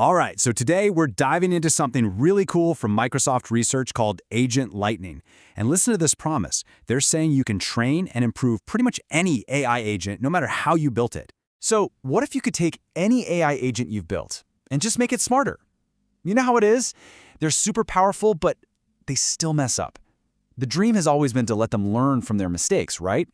All right, so today we're diving into something really cool from Microsoft Research called Agent Lightning. And listen to this promise. They're saying you can train and improve pretty much any AI agent, no matter how you built it. So what if you could take any AI agent you've built and just make it smarter? You know how it is? They're super powerful, but they still mess up. The dream has always been to let them learn from their mistakes, right?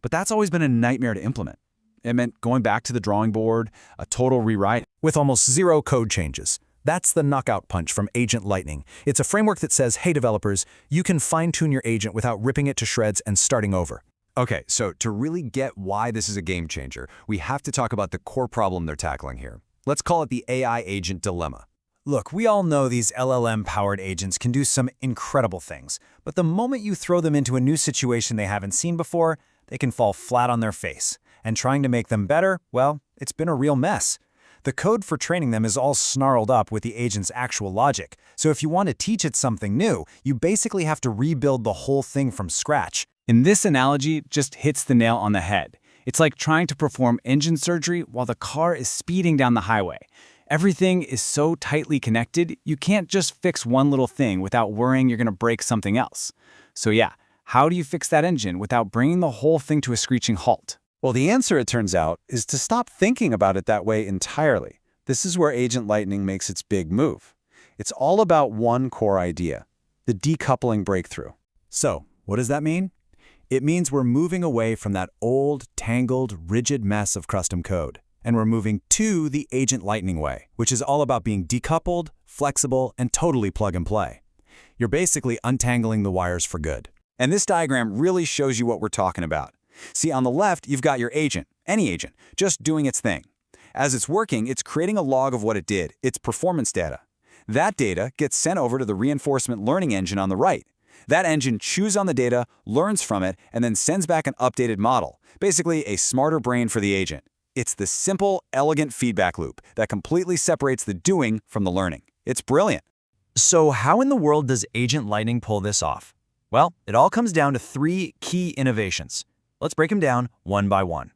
But that's always been a nightmare to implement. It meant going back to the drawing board, a total rewrite, with almost zero code changes. That's the knockout punch from Agent Lightning. It's a framework that says, hey developers, you can fine-tune your agent without ripping it to shreds and starting over. Okay, so to really get why this is a game changer, we have to talk about the core problem they're tackling here. Let's call it the AI agent dilemma. Look, we all know these LLM-powered agents can do some incredible things, but the moment you throw them into a new situation they haven't seen before, they can fall flat on their face. And trying to make them better, well, it's been a real mess. The code for training them is all snarled up with the agent's actual logic, so if you want to teach it something new, you basically have to rebuild the whole thing from scratch. And this analogy just hits the nail on the head. It's like trying to perform engine surgery while the car is speeding down the highway. Everything is so tightly connected, you can't just fix one little thing without worrying you're going to break something else. So yeah, how do you fix that engine without bringing the whole thing to a screeching halt? Well, the answer, it turns out, is to stop thinking about it that way entirely. This is where Agent Lightning makes its big move. It's all about one core idea, the decoupling breakthrough. So, what does that mean? It means we're moving away from that old, tangled, rigid mess of custom code, and we're moving to the Agent Lightning way, which is all about being decoupled, flexible, and totally plug and play. You're basically untangling the wires for good. And this diagram really shows you what we're talking about. See, on the left, you've got your agent, any agent, just doing its thing. As it's working, it's creating a log of what it did, its performance data. That data gets sent over to the reinforcement learning engine on the right. That engine chews on the data, learns from it, and then sends back an updated model, basically a smarter brain for the agent. It's the simple, elegant feedback loop that completely separates the doing from the learning. It's brilliant. So how in the world does Agent Lightning pull this off? Well, it all comes down to 3 key innovations. Let's break them down one by one.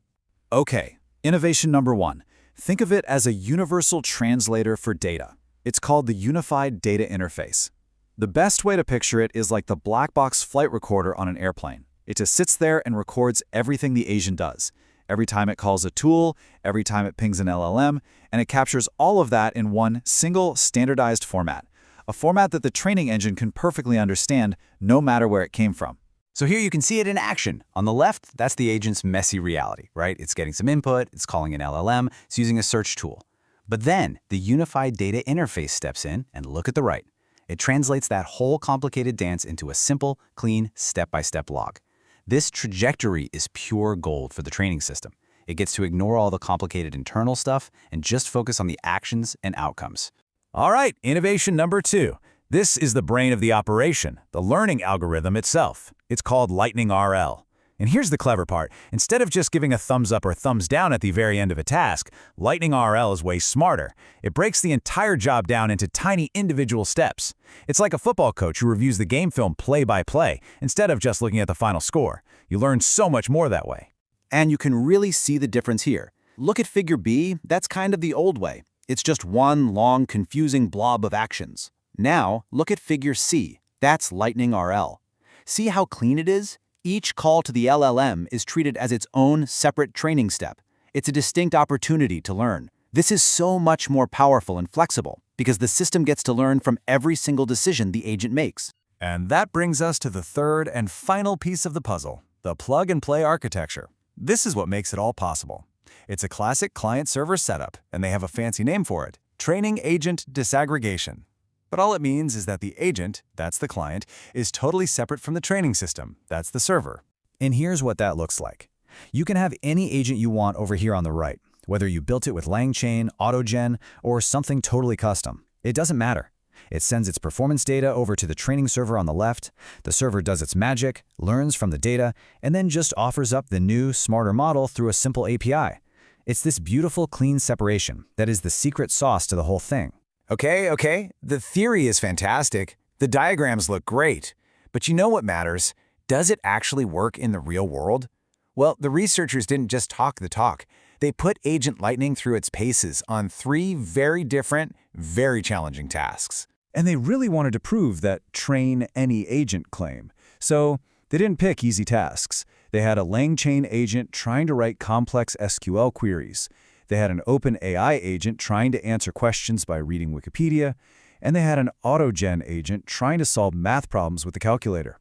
Okay, innovation number 1. Think of it as a universal translator for data. It's called the Unified Data Interface. The best way to picture it is like the black box flight recorder on an airplane. It just sits there and records everything the agent does. Every time it calls a tool, every time it pings an LLM, and it captures all of that in one single standardized format. A format that the training engine can perfectly understand no matter where it came from. So here you can see it in action. On the left, that's the agent's messy reality, right? It's getting some input, it's calling an LLM, it's using a search tool. But then the unified data interface steps in, and look at the right. It translates that whole complicated dance into a simple, clean, step-by-step log. This trajectory is pure gold for the training system. It gets to ignore all the complicated internal stuff and just focus on the actions and outcomes. All right, innovation number 2. This is the brain of the operation, the learning algorithm itself. It's called LightningRL. And here's the clever part. Instead of just giving a thumbs up or thumbs down at the very end of a task, LightningRL is way smarter. It breaks the entire job down into tiny individual steps. It's like a football coach who reviews the game film play by play, instead of just looking at the final score. You learn so much more that way. And you can really see the difference here. Look at figure B, that's kind of the old way. It's just one long, confusing blob of actions. Now, look at figure C. That's LightningRL. See how clean it is? Each call to the LLM is treated as its own separate training step. It's a distinct opportunity to learn. This is so much more powerful and flexible because the system gets to learn from every single decision the agent makes. And that brings us to the third and final piece of the puzzle, the plug-and-play architecture. This is what makes it all possible. It's a classic client-server setup, and they have a fancy name for it, Training-Agent Disaggregation. But all it means is that the agent, that's the client, is totally separate from the training system, that's the server. And here's what that looks like. You can have any agent you want over here on the right, whether you built it with LangChain, AutoGen, or something totally custom. It doesn't matter. It sends its performance data over to the training server on the left, the server does its magic, learns from the data, and then just offers up the new, smarter model through a simple API. It's this beautiful, clean separation that is the secret sauce to the whole thing. Okay, the theory is fantastic, the diagrams look great, but you know what matters? Does it actually work in the real world? Well, the researchers didn't just talk the talk. They put Agent Lightning through its paces on 3 very different, very challenging tasks. And they really wanted to prove that train any agent claim. So they didn't pick easy tasks. They had a LangChain agent trying to write complex SQL queries. They had an OpenAI agent trying to answer questions by reading Wikipedia. And they had an AutoGen agent trying to solve math problems with the calculator.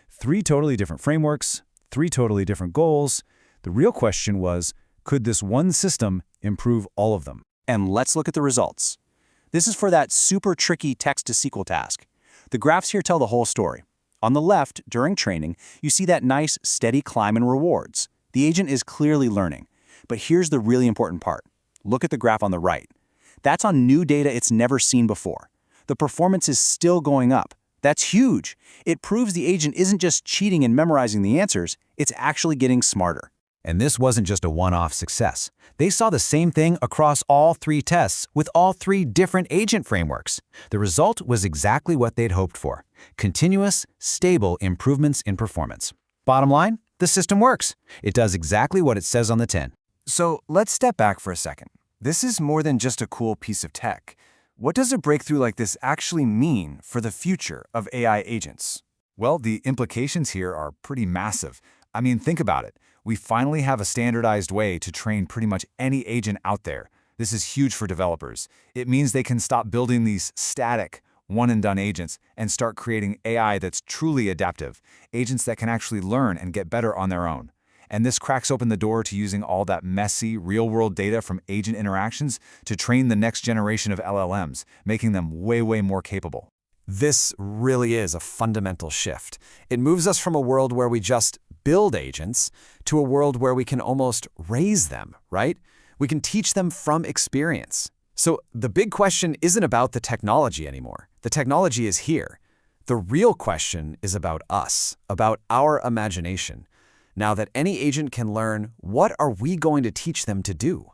3 totally different frameworks, 3 totally different goals. The real question was, could this one system improve all of them? And let's look at the results. This is for that super tricky text-to-SQL task. The graphs here tell the whole story. On the left, during training, you see that nice, steady climb in rewards. The agent is clearly learning. But here's the really important part. Look at the graph on the right. That's on new data it's never seen before. The performance is still going up. That's huge. It proves the agent isn't just cheating and memorizing the answers, it's actually getting smarter. And this wasn't just a one-off success. They saw the same thing across all 3 tests with all 3 different agent frameworks. The result was exactly what they'd hoped for: continuous, stable improvements in performance. Bottom line, the system works. It does exactly what it says on the tin. So let's step back for a second. This is more than just a cool piece of tech. What does a breakthrough like this actually mean for the future of AI agents? Well, the implications here are pretty massive. I mean, think about it. We finally have a standardized way to train pretty much any agent out there. This is huge for developers. It means they can stop building these static, one-and-done agents and start creating AI that's truly adaptive, agents that can actually learn and get better on their own. And this cracks open the door to using all that messy, real-world data from agent interactions to train the next generation of LLMs, making them way, way more capable. This really is a fundamental shift. It moves us from a world where we just build agents to a world where we can almost raise them, right? We can teach them from experience. So the big question isn't about the technology anymore. The technology is here. The real question is about us, about our imagination. Now that any agent can learn, what are we going to teach them to do?